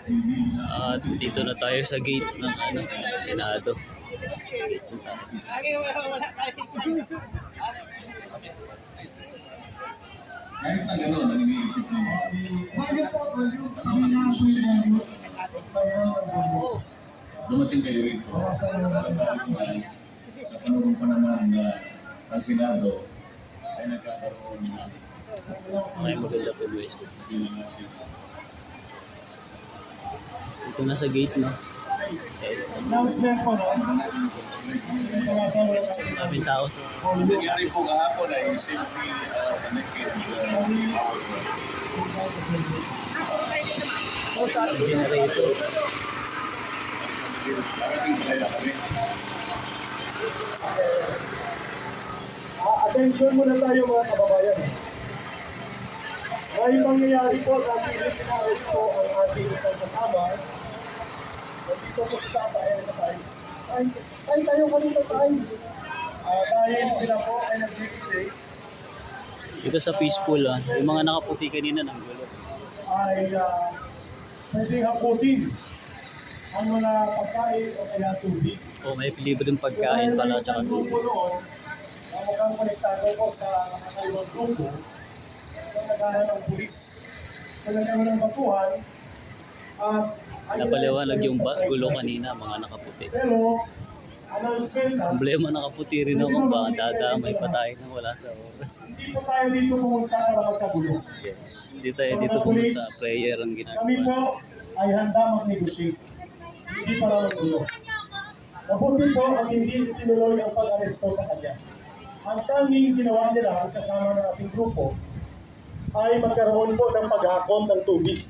At dito na tayo sa gate ng Senado. Kahit na gano'n, ang iniisip nila. Dumating kayo rito. Sa panurong pa naman ang Senado ay nagkakaroon ng Ay, maganda po guys. Ito na sa gate, no? Announcement po, no? Maraming tao. Ang nangyari po kahapon ay simply connected Generator. Attention muna tayo mga kababayan. May mangyayari po na pilit na-aresto ang ating isang kasama. Nandito po si Tata, ay tayo kanina tayo. Dahil sila po ay nag-represent, Dito sa peaceful, yung mga nakaputi kanina ng gulo. ay pwedeng haputin ang mga pagkain o kaya tubig. O may libreng pagkain pala sa isang kanila. grupo doon, na mukhang konektado po sa nakakalimang grupo, sa naghahan ng pulis. So nagkaroon ng batuhan, at Napaliwanag yung gulo kanina, mga nakaputi. pero, announcement na, Problema nakaputi rin ako, baka dadamay pa tayo nang wala sa oras. hindi po tayo dito pumunta para magkagulo. Yes. Hindi tayo dito pumunta, prayer ang Kami ginagawa. po ay handa mag-negotiate, hindi para maggulo. Mabuti po ang hindi tinuloy ang pag-aresto sa kanya. Ang tanging ginawa nila, kasama ng ating grupo, ay magkaroon po ng paghakot ng tubig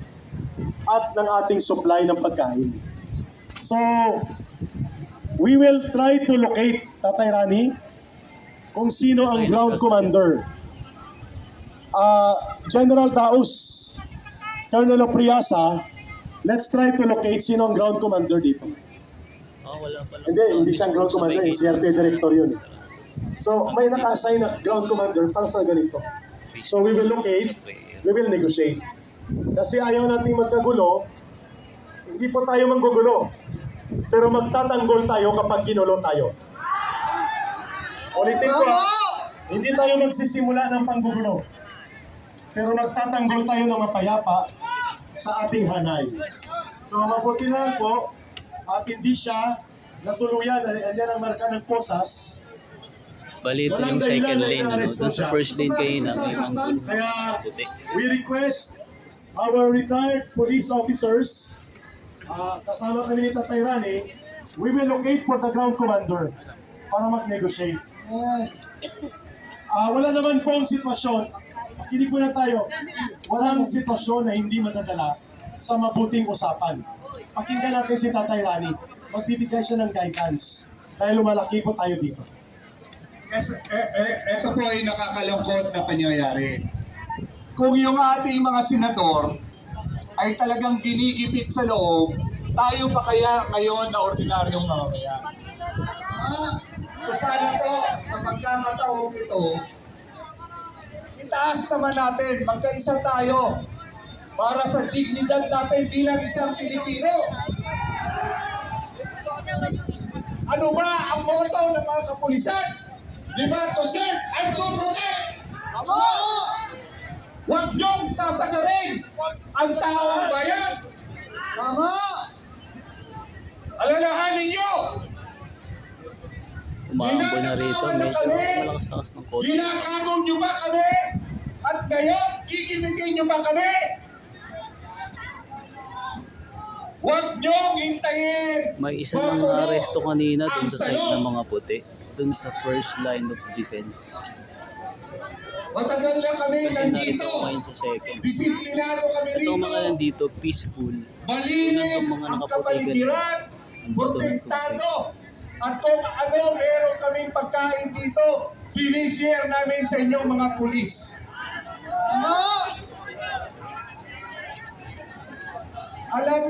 at ng ating supply ng pagkain. So, we will try to locate, Tatay Rani, kung sino ang ground commander. General Daus, Colonel Opriasa, let's try to locate sino ang ground commander dito. Wala pala. Hindi siyang ground commander, CRP director yun. So, may naka-assign na ground commander para sa ganito. So, we will locate, we will negotiate. Kasi ayaw nating magkagulo, hindi po tayo manggugulo. Pero magtatanggol tayo kapag ginulo tayo. Ulitin ko, hindi tayo magsisimula ng panggugulo. Pero magtatanggol tayo ng mapayapa sa ating hanay. So, mabuti na lang po, at hindi siya natuluyan, yan ang marka ng posas. Bali ito yung second lane, no? Doon sa first lane kanina, may mga gulo. Kaya, Puti. we request our retired police officers, kasama kami ni Tatay Rani, we will locate for the ground commander para mag-negotiate. Wala naman po ang sitwasyon, makinig po na tayo, walang sitwasyon na hindi madadala sa mabuting usapan. Pakinggan natin si Tatay Rani, magbibigay siya ng guidance dahil lumalaki po tayo dito. Yes, ito po ay nakakalungkot na pangyayari. Kung yung ating mga senador ay talagang ginigipit sa loob, tayo pa kaya ngayon na ordinaryong mamamayan? So sana po, sa pagkakataong ito, itaas naman natin, magkaisa tayo para sa dignidad natin bilang isang Pilipino. Ano ba ang motto ng mga kapulisan? Diba? To serve and to protect. Huwag niyong sasagarin ang taong bayan. Tama! Alalahanin niyo! Umaambon na rito, medyo malakas-lakas ng kotse. Ginakagaw niyo ba kami? At ngayon, kikimigin niyo ba kami? Huwag niyong hintayin! May isa nang aresto kanina dun sa side ng mga puti. Dun sa first line of defense. Matagal na kami Kasi narito nandito. ngayon sa second. Disiplinado kami Ito rito. mga nandito, peaceful. Malinis Mga ang nakaputi kapaligiran. Protektado. At kung ano meron kaming pagkain dito, sinishare namin sa inyong mga pulis. Alam